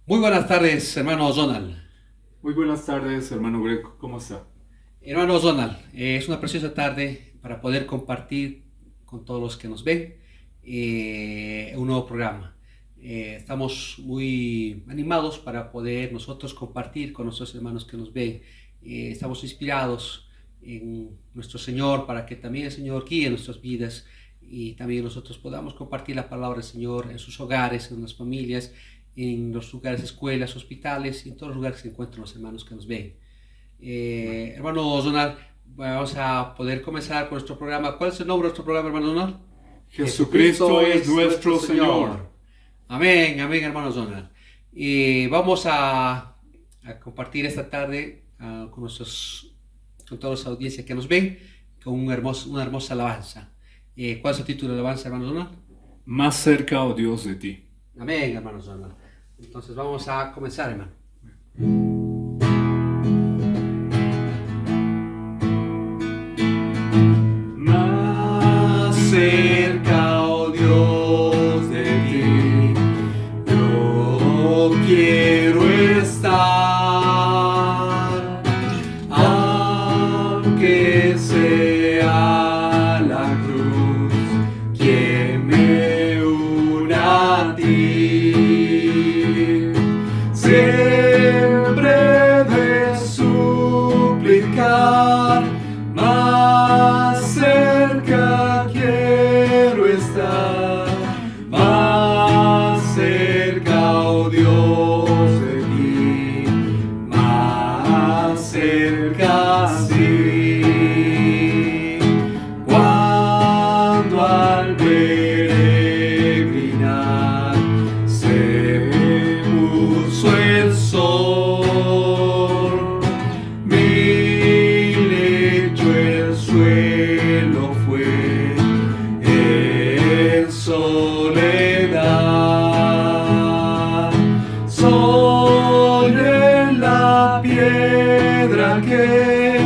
Muy buenas tardes, hermano Donald. Muy buenas tardes, hermano Greco, ¿cómo está? Hermano Donald, es una preciosa tarde para poder compartir con todos los que nos ven un nuevo programa. Estamos muy animados para poder nosotros compartir con nuestros hermanos que nos ven. Estamos inspirados en nuestro Señor para que también el Señor guíe nuestras vidas y también nosotros podamos compartir la palabra del Señor en sus hogares, en las familias, en los lugares, escuelas, hospitales y en todos los lugares que se encuentran los hermanos que nos ven. Hermano Donald, vamos a poder comenzar con nuestro programa. ¿Cuál es el nombre de nuestro programa, hermano Donald? Jesucristo es nuestro Señor. Amén, amén, hermano Donald. Y vamos a compartir esta tarde con toda la audiencia que nos ven con una hermosa alabanza. ¿Cuál es el título de la alabanza, hermano Donald? Más cerca, oh Dios, de ti. Amén, hermano Donald. Entonces vamos a comenzar, hermano. Más cerca, oh Dios, de ti, yo quiero estar, aunque sea la cruz quien me una a ti. Siempre de suplicar, más cerca quiero estar, más cerca, oh Dios, de ti, más cerca sí. Cuando al peregrinar se puso el sol, mi lecho el suelo fue en soledad. Soy en la piedra que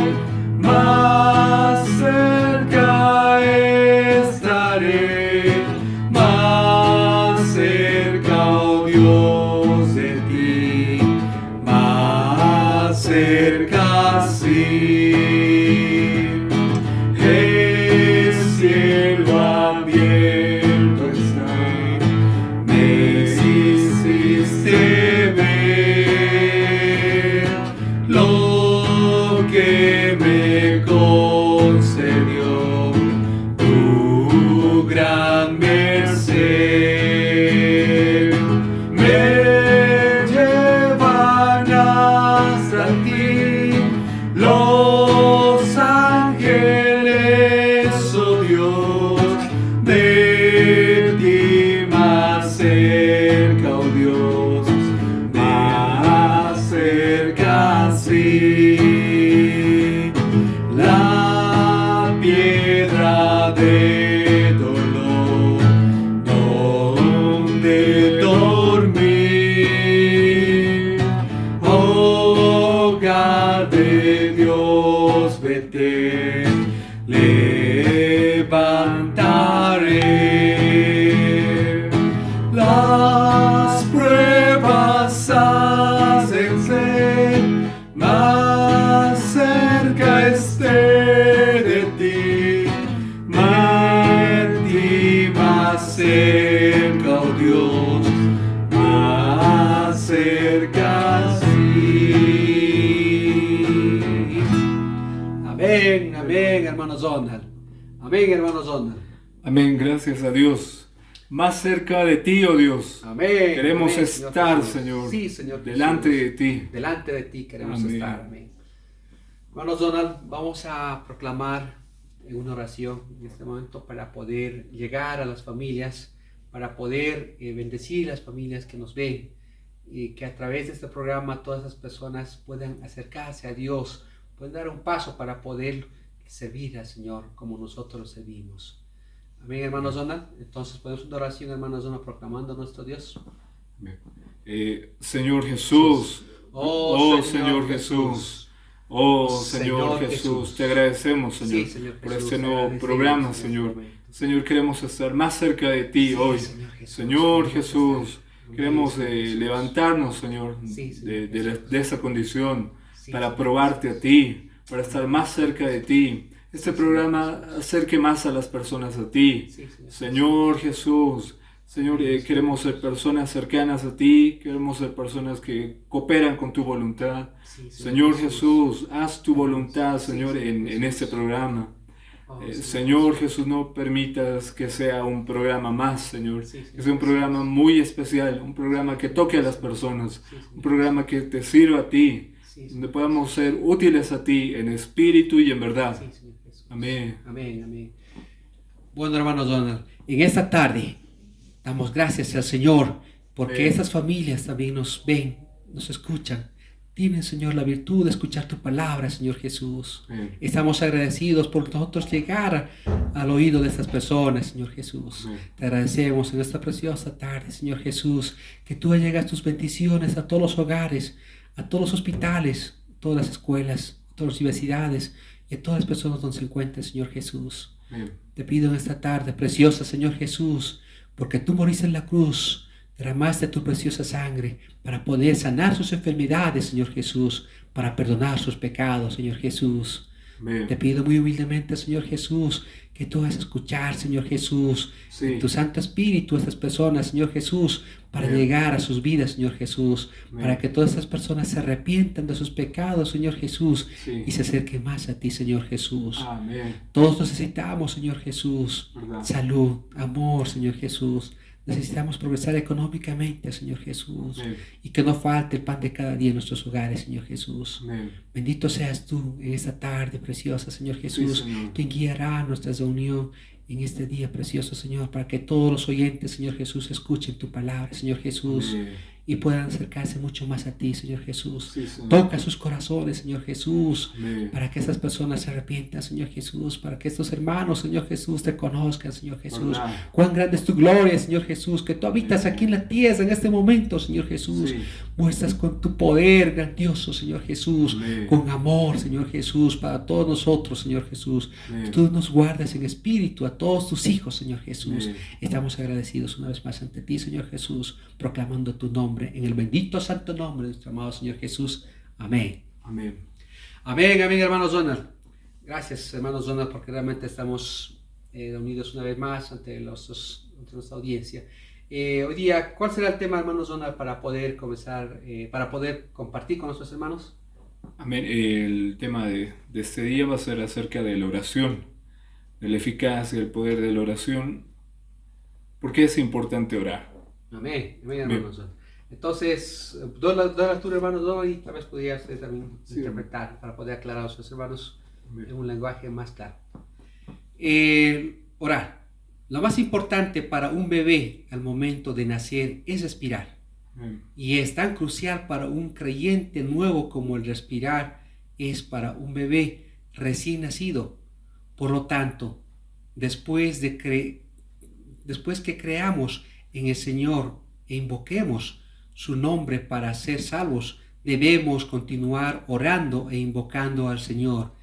más cerca estaré, más cerca, oh Dios, de ti, más cerca sí. El cielo abierto está, me hiciste ver lo que me concedió tu gran merced. Me llevan hasta ti los ángeles, oh Dios, de ti más cerca, oh Dios, más cerca sí. La piedra de dolor donde dormí, hogar de Dios, vete, levantaré. Las pruebas hacen ser más cerca esté de ti, más cerca, oh Dios, más cerca sí. Amén, amén, hermano Donald. Amén, hermano Donald. Amén, gracias a Dios. Más cerca de ti, oh Dios. Amén. Queremos amén, estar, Jesús. Señor, Sí, Señor delante Jesús. de ti. Delante de ti queremos Amén. estar. Amén. Hermano Donald, vamos a proclamar en una oración en este momento para poder llegar a las familias, para poder bendecir las familias que nos ven y que a través de este programa todas esas personas puedan acercarse a Dios, puedan dar un paso para poder servir al Señor como nosotros lo servimos. Amén, hermanos Donald. Entonces podemos una oración, hermanos Donald, proclamando a nuestro Dios. Señor Jesús, Oh, Señor Jesús, oh Señor Jesús, te agradecemos, Señor, Sí, Señor por Jesús, este nuevo agradecemos programa, en este Señor. momento. Señor, queremos estar más cerca de ti Sí, hoy. Señor Jesús, Señor queremos Jesús, estar Queremos levantarnos, Señor, de esa condición para probarte a ti, para estar más cerca de ti. Este programa acerque más a las personas a ti. Señor Jesús, Señor, queremos ser personas cercanas a ti, queremos ser personas que cooperan con tu voluntad. Señor Jesús, haz tu voluntad, Señor, en este programa. Señor Jesús, no permitas que sea un programa más, Señor, que sea un programa muy especial, un programa que toque a las personas, un programa que te sirva a ti, donde podamos ser útiles a ti en espíritu y en verdad. Amén. Amén, amén. Bueno, hermano Donald, en esta tarde damos gracias al Señor porque estas familias también nos ven, nos escuchan. Tienen, Señor, la virtud de escuchar tu palabra, Señor Jesús. Estamos agradecidos por nosotros llegar al oído de estas personas, Señor Jesús. Te agradecemos en esta preciosa tarde, Señor Jesús, que tú llegas tus bendiciones a todos los hogares, a todos los hospitales, a todas las escuelas, a todas las universidades y a todas las personas donde se encuentren, Señor Jesús. Te pido en esta tarde, preciosa, Señor Jesús, porque tú moriste en la cruz, derramaste tu preciosa sangre para poder sanar sus enfermedades, Señor Jesús, para perdonar sus pecados, Señor Jesús. Te pido muy humildemente, Señor Jesús, que tú hagas escuchar, Señor Jesús, tu Santo Espíritu a estas personas, Señor Jesús, para llegar a sus vidas, Señor Jesús, para que todas estas personas se arrepientan de sus pecados, Señor Jesús, y se acerquen más a ti, Señor Jesús. Todos necesitamos, Señor Jesús, salud, amor, Señor Jesús. Necesitamos progresar económicamente, Señor Jesús, y que no falte el pan de cada día en nuestros hogares, Señor Jesús. Bendito seas tú en esta tarde preciosa, Señor Jesús, quien guiará nuestra reunión en este día precioso, Señor, para que todos los oyentes, Señor Jesús, escuchen tu palabra, Señor Jesús, y puedan acercarse mucho más a ti, Señor Jesús. Toca sus corazones, Señor Jesús, para que estas personas se arrepientan, Señor Jesús, para que estos hermanos, Señor Jesús, te conozcan, Señor Jesús. Cuán grande es tu gloria, Señor Jesús, que tú habitas aquí en la tierra en este momento, Señor Jesús. Muestras con tu poder grandioso, Señor Jesús, con amor, Señor Jesús, para todos nosotros, Señor Jesús. Tú nos guardas en espíritu a todos tus hijos, Señor Jesús. Estamos agradecidos una vez más ante ti, Señor Jesús, proclamando tu nombre en el bendito santo nombre de nuestro amado Señor Jesús. Amén. Amén. Amén, amén, hermanos Donald. Gracias, hermanos Donald, porque realmente estamos reunidos una vez más ante nuestra audiencia. Hoy día, ¿cuál será el tema, hermanos Donald, para poder comenzar, para poder compartir con nuestros hermanos? Amén. El tema de este día va a ser acerca de la oración, de la eficacia y el poder de la oración. ¿Por qué es importante orar? Amén, amén, hermanos Donald. Entonces, dos lecturas, hermanos, y tal vez podría usted también interpretar para poder aclarar a sus hermanos en un lenguaje más claro. Orar. Lo más importante para un bebé al momento de nacer es respirar. Y es tan crucial para un creyente nuevo como el respirar es para un bebé recién nacido. Por lo tanto, después que creamos en el Señor e invoquemos su nombre para ser salvos, debemos continuar orando e invocando al Señor.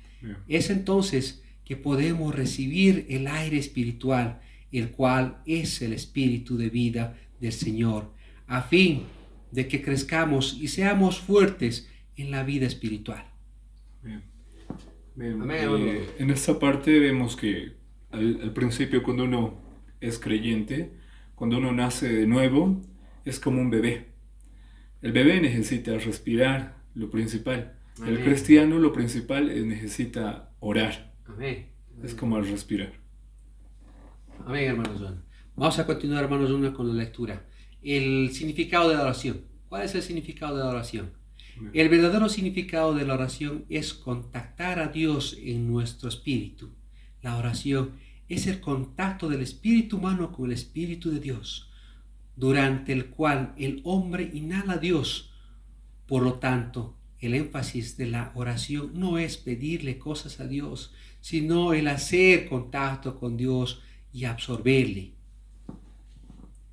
Es entonces que podemos recibir el aire espiritual, el cual es el espíritu de vida del Señor, a fin de que crezcamos y seamos fuertes en la vida espiritual. Amén. En esta parte vemos que al principio, cuando uno es creyente, cuando uno nace de nuevo, es como un bebé. El bebé necesita respirar, lo principal. Amén. El cristiano, lo principal, necesita orar. Amén. Es como al respirar. Amén, hermanos John. Vamos a continuar, hermanos John, con la lectura. El significado de la oración. ¿Cuál es el significado de la oración? Amén. El verdadero significado de la oración es contactar a Dios en nuestro espíritu. La oración es el contacto del espíritu humano con el espíritu de Dios, durante el cual el hombre inhala a Dios. Por lo tanto, el énfasis de la oración no es pedirle cosas a Dios, sino el hacer contacto con Dios y absorberle.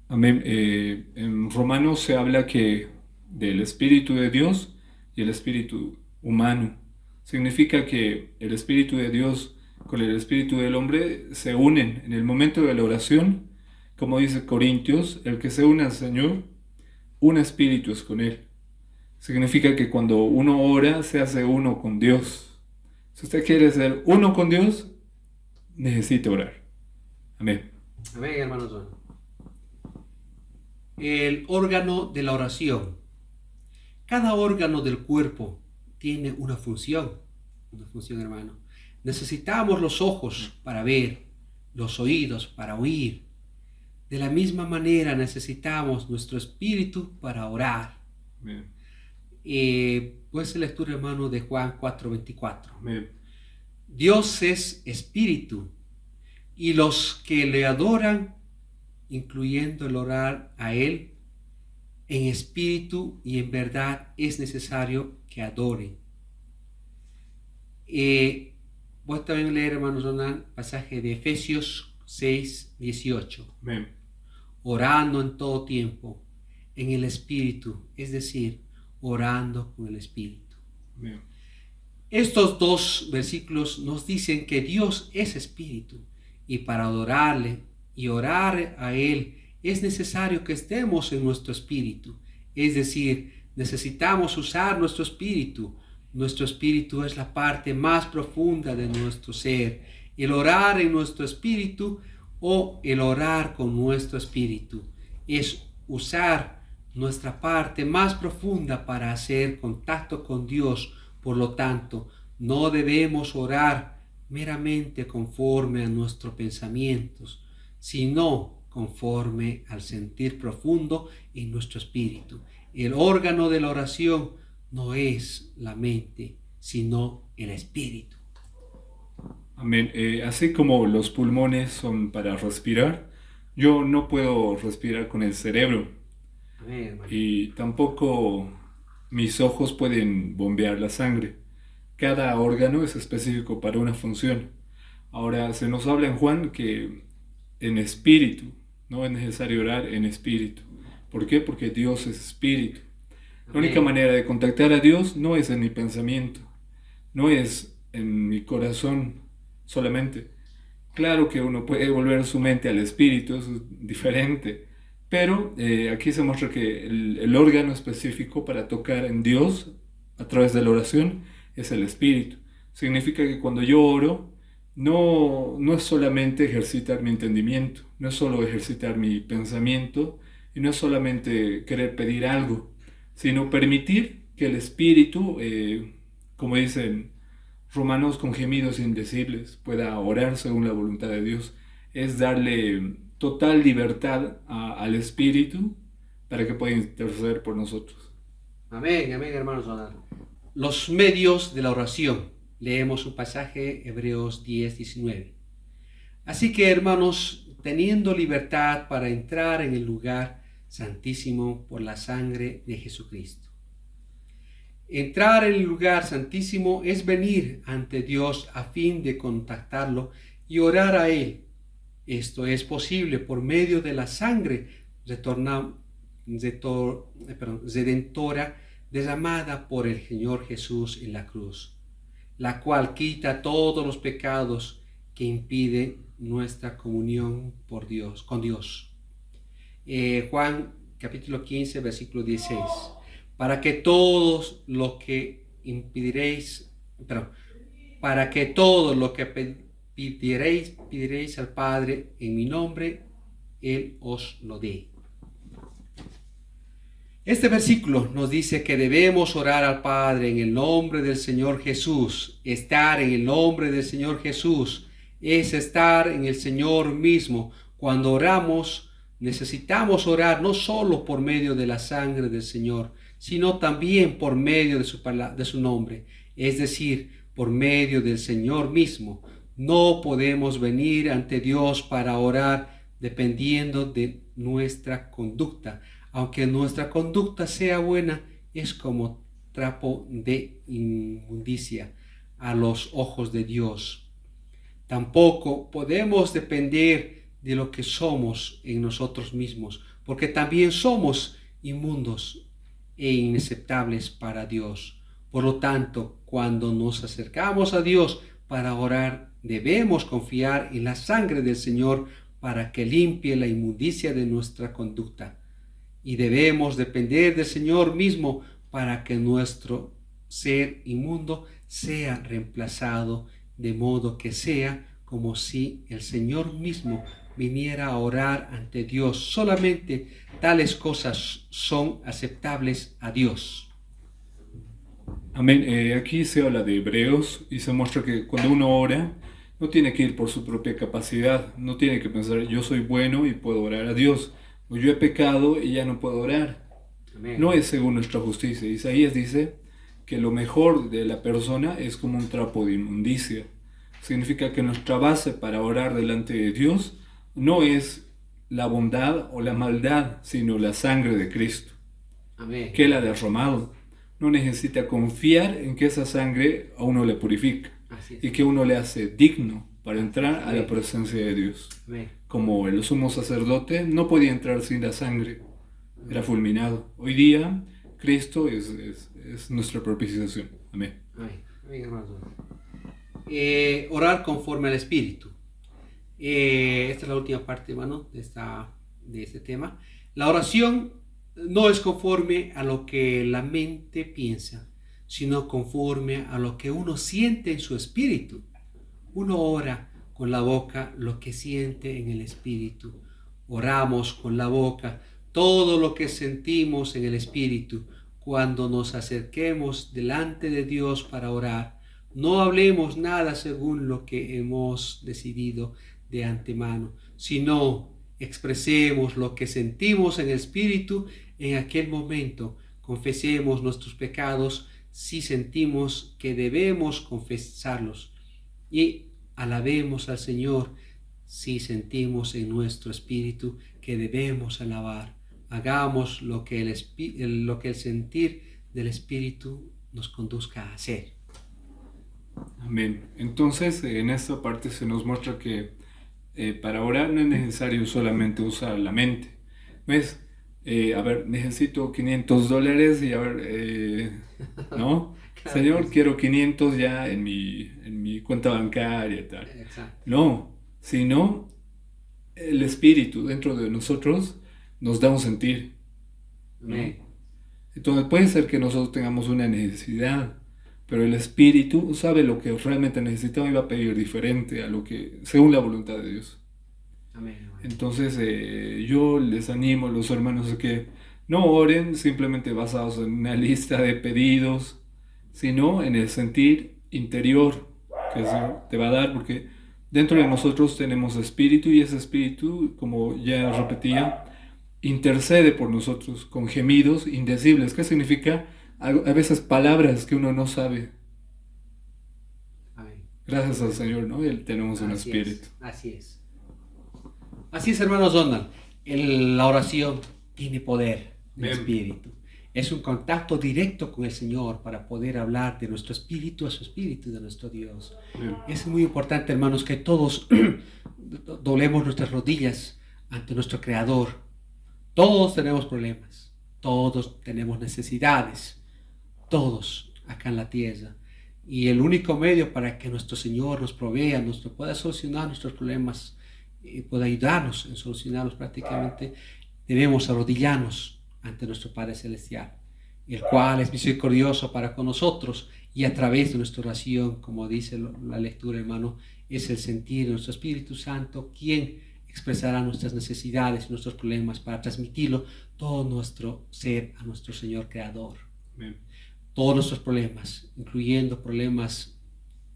Amén. En Romanos se habla que del Espíritu de Dios y el Espíritu humano. Significa que el Espíritu de Dios con el Espíritu del hombre se unen en el momento de la oración. Como dice Corintios, el que se une al Señor un espíritu es con Él. Significa que cuando uno ora, se hace uno con Dios. Si usted quiere ser uno con Dios, necesita orar. Amén. Amén, hermanos. El órgano de la oración. Cada órgano del cuerpo tiene una función, hermano. Necesitamos los ojos para ver, los oídos para oír. De la misma manera necesitamos nuestro espíritu para orar. Amén. Pues lectura, hermano, de Juan 4:24. Amén. Dios es espíritu, y los que le adoran, incluyendo el orar a Él, en espíritu y en verdad es necesario que adoren. Voy también a leer, hermanos, un pasaje de Efesios 6:18. Amén. Orando en todo tiempo, en el espíritu, es decir, orando con el espíritu. Amén. Estos dos versículos nos dicen que Dios es espíritu, y para adorarle y orar a Él es necesario que estemos en nuestro espíritu. Es decir, necesitamos usar nuestro espíritu. Nuestro espíritu es la parte más profunda de nuestro ser. El orar en nuestro espíritu o el orar con nuestro espíritu es usar nuestra parte más profunda para hacer contacto con Dios. Por lo tanto, no debemos orar meramente conforme a nuestros pensamientos, sino conforme al sentir profundo en nuestro espíritu. El órgano de la oración no es la mente, sino el espíritu. Amén. Así como los pulmones son para respirar, yo no puedo respirar con el cerebro. Amén, hermano. Y tampoco mis ojos pueden bombear la sangre. Cada órgano es específico para una función. Ahora, se nos habla en Juan que en espíritu, no es necesario orar en espíritu. ¿Por qué? Porque Dios es espíritu. La única manera de contactar a Dios no es en mi pensamiento, no es en mi corazón solamente. Claro que uno puede volver su mente al espíritu, eso es diferente. Pero aquí se muestra que el órgano específico para tocar en Dios a través de la oración es el espíritu. Significa que cuando yo oro, no es solamente ejercitar mi entendimiento, no es solo ejercitar mi pensamiento y no es solamente querer pedir algo, sino permitir que el espíritu, como dicen Romanos, con gemidos indecibles, pueda orar según la voluntad de Dios. Es darle total libertad al espíritu para que pueda interceder por nosotros. Amén, amén, hermanos. Los medios de la oración. Leemos un pasaje, Hebreos 10:19. Así que, hermanos, teniendo libertad para entrar en el lugar santísimo por la sangre de Jesucristo. Entrar en el lugar santísimo es venir ante Dios a fin de contactarlo y orar a Él. Esto es posible por medio de la sangre redentora derramada por el Señor Jesús en la cruz, la cual quita todos los pecados que impiden nuestra comunión con Dios. Juan capítulo 15, versículo 16. Para que todo lo que pidiereis al Padre en mi nombre, Él os lo dé. Este versículo nos dice que debemos orar al Padre en el nombre del Señor Jesús. Estar en el nombre del Señor Jesús es estar en el Señor mismo. Cuando oramos, necesitamos orar no solo por medio de la sangre del Señor, sino también por medio de su nombre, es decir, por medio del Señor mismo. No podemos venir ante Dios para orar dependiendo de nuestra conducta. Aunque nuestra conducta sea buena, es como trapo de inmundicia a los ojos de Dios. Tampoco podemos depender de lo que somos en nosotros mismos, porque también somos inmundos e inaceptables para Dios. Por lo tanto, cuando nos acercamos a Dios para orar, debemos confiar en la sangre del Señor para que limpie la inmundicia de nuestra conducta. y debemos depender del Señor mismo para que nuestro ser inmundo sea reemplazado, de modo que sea como si el Señor mismo viniera a orar ante Dios. Solamente tales cosas son aceptables a Dios. Amén. Aquí se habla de Hebreos y se muestra que cuando uno ora, no tiene que ir por su propia capacidad, no tiene que pensar yo soy bueno y puedo orar a Dios, o yo he pecado y ya no puedo orar. Amén. No es según nuestra justicia. Isaías dice que lo mejor de la persona es como un trapo de inmundicia. Significa que nuestra base para orar delante de Dios no es la bondad o la maldad, sino la sangre de Cristo. Amén. Que Él ha derramado. No necesita confiar en que esa sangre a uno le purifica y que uno le hace digno para entrar a la presencia de Dios. Amén. Como el sumo sacerdote no podía entrar sin la sangre, era fulminado. Hoy día Cristo es nuestra propiciación. Amén. Amén. Orar conforme al Espíritu. Esta es la última parte, hermano, de este tema. La oración no es conforme a lo que la mente piensa, sino conforme a lo que uno siente en su espíritu. Uno ora con la boca lo que siente en el espíritu. Oramos con la boca todo lo que sentimos en el espíritu. Cuando nos acerquemos delante de Dios para orar, no hablemos nada según lo que hemos decidido de antemano, sino expresemos lo que sentimos en el espíritu en aquel momento. Confesemos nuestros pecados si sentimos que debemos confesarlos y alabemos al Señor si sentimos en nuestro espíritu que debemos alabar. Hagamos lo que el sentir del espíritu nos conduzca a hacer. Amén. Entonces, en esta parte se nos muestra que para orar no es necesario solamente usar la mente. ¿Ves? Necesito $500 y ¿no? Claro, Señor, quiero 500 ya en mi cuenta bancaria y tal. Exacto. No, sino el Espíritu dentro de nosotros nos da un sentir. ¿No? Entonces puede ser que nosotros tengamos una necesidad, pero el Espíritu sabe lo que realmente necesitamos y va a pedir diferente a lo que, según la voluntad de Dios. Amén. Entonces yo les animo a los hermanos a que no oren simplemente basados en una lista de pedidos, sino en el sentir interior que el Señor te va a dar, porque dentro de nosotros tenemos espíritu y ese espíritu, como ya repetía, intercede por nosotros con gemidos indecibles. ¿Qué significa? A veces palabras que uno no sabe. Amén. Gracias al Señor, ¿no? Tenemos un espíritu. Así es, hermanos Donald. La oración tiene poder del espíritu. Es un contacto directo con el Señor para poder hablar de nuestro espíritu a su espíritu, de nuestro Dios. Bien. Es muy importante, hermanos, que todos doblemos nuestras rodillas ante nuestro Creador. Todos tenemos problemas, todos tenemos necesidades, todos acá en la tierra. Y el único medio para que nuestro Señor nos provea, pueda solucionar nuestros problemas, pueda ayudarnos en solucionarlos prácticamente, debemos arrodillarnos ante nuestro Padre Celestial, el cual es misericordioso para con nosotros, y a través de nuestra oración, como dice la lectura, hermano, es el sentir de nuestro Espíritu Santo quien expresará nuestras necesidades y nuestros problemas para transmitirlo todo nuestro ser a nuestro Señor Creador. Bien. Todos nuestros problemas, incluyendo problemas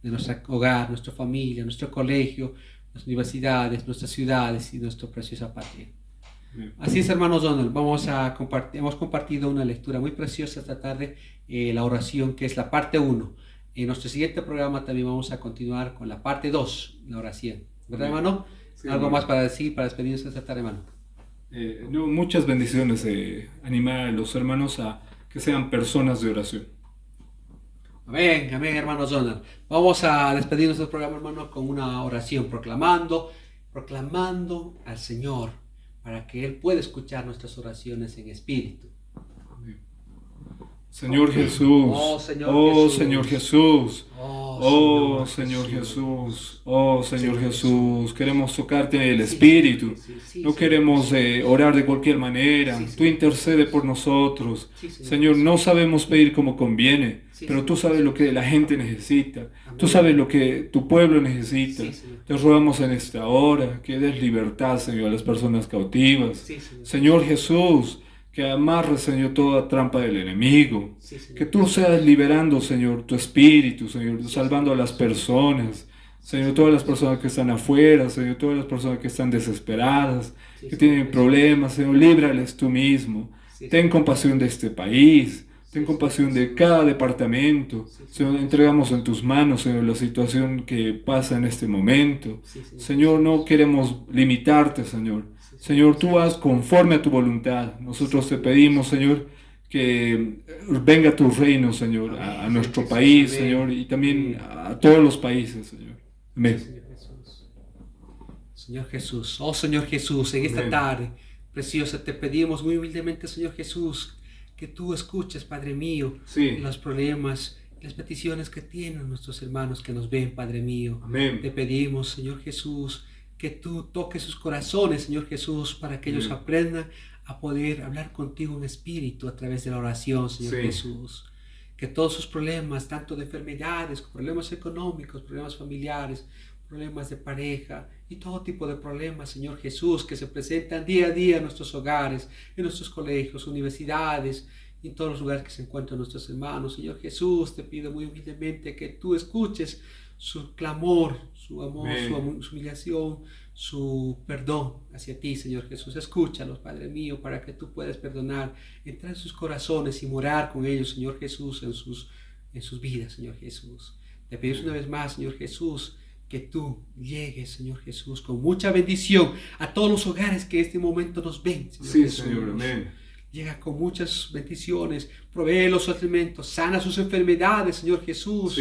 de nuestro hogar, nuestra familia, nuestro colegio, nuestras universidades, nuestras ciudades y nuestra preciosa patria. Bien. Así es, hermanos Donald, hemos compartido una lectura muy preciosa esta tarde, la oración, que es la parte 1. En nuestro siguiente programa también vamos a continuar con la parte 2, la oración. ¿Verdad, bien, hermano? Sí, ¿algo más para decir, para despedirnos esta tarde, hermano? Muchas bendiciones, animar a los hermanos a que sean personas de oración. Amén, amén, hermanos Donald. Vamos a despedirnos del programa, hermano, con una oración, proclamando al Señor para que Él pueda escuchar nuestras oraciones en espíritu. Amén. Señor Jesús, Señor Jesús, Oh Señor Jesús, oh Señor Jesús, queremos tocarte en el Espíritu, no queremos orar de cualquier manera, tú intercede por nosotros. Señor, no sabemos pedir como conviene, pero tú sabes lo que la gente necesita, tú sabes lo que tu pueblo necesita. Te rogamos en esta hora que des libertad, Señor, a las personas cautivas. Señor Jesús, que amarres, Señor, toda trampa del enemigo. Que tú seas liberando, Señor, tu espíritu, Señor, salvando a las personas. Señor, todas las personas que están afuera, Señor, todas las personas que están desesperadas, que tienen problemas, Señor, líbrales tú mismo. Ten compasión de este país, ten compasión de cada departamento. Señor, entregamos en tus manos, Señor, la situación que pasa en este momento. Señor, no queremos limitarte, Señor. Señor, tú haz conforme a tu voluntad. Nosotros te pedimos, Señor, que venga tu reino, Señor, a nuestro país, Señor, y también a todos los países, Señor. Amén. Señor Jesús, oh Señor Jesús, en esta tarde preciosa te pedimos muy humildemente, Señor Jesús, que tú escuches, Padre mío, los problemas, las peticiones que tienen nuestros hermanos que nos ven, Padre mío. Amén. Te pedimos, Señor Jesús, que tú toques sus corazones, Señor Jesús, para que ellos aprendan a poder hablar contigo en espíritu a través de la oración, Señor Jesús. Que todos sus problemas, tanto de enfermedades, problemas económicos, problemas familiares, problemas de pareja y todo tipo de problemas, Señor Jesús, que se presentan día a día en nuestros hogares, en nuestros colegios, universidades, y en todos los lugares que se encuentran nuestros hermanos. Señor Jesús, te pido muy humildemente que tú escuches su clamor, su amor, su humillación, su perdón hacia ti, Señor Jesús. Escúchalos, Padre mío, para que tú puedas perdonar, entrar en sus corazones y morar con ellos, Señor Jesús, en sus vidas, Señor Jesús. Te pedimos una vez más, Señor Jesús, que tú llegues, Señor Jesús, con mucha bendición a todos los hogares que en este momento nos ven, Señor Jesús. Señor, amén. Llega con muchas bendiciones, provee los alimentos, sana sus enfermedades, Señor Jesús.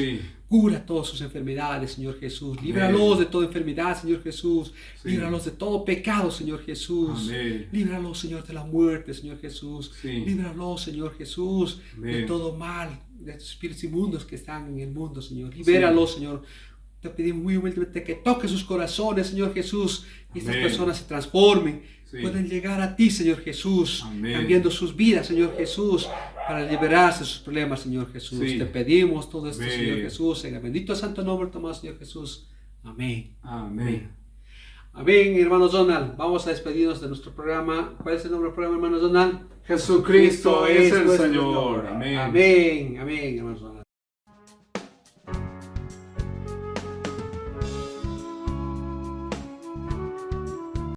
Cura todas sus enfermedades, Señor Jesús. Líbralos de toda enfermedad, Señor Jesús. Líbralos de todo pecado, Señor Jesús. Líbralos, Señor, de la muerte, Señor Jesús. Líbralos, Señor Jesús, de todo mal, de estos espíritus inmundos que están en el mundo, Señor. Libéralos, Señor. Te pedimos muy humildemente que toque sus corazones, Señor Jesús, y estas personas se transformen, pueden llegar a ti, Señor Jesús, cambiando sus vidas, Señor Jesús, para liberarse de sus problemas, Señor Jesús. Te pedimos todo esto, Señor Jesús, en el bendito santo nombre de tu amado Señor Jesús. Amén. Amén. Amén, hermanos Donald. Vamos a despedirnos de nuestro programa. ¿Cuál es el nombre del programa, hermanos Donald? Jesucristo es el Señor. Amén. Amén, amén, hermanos Donald.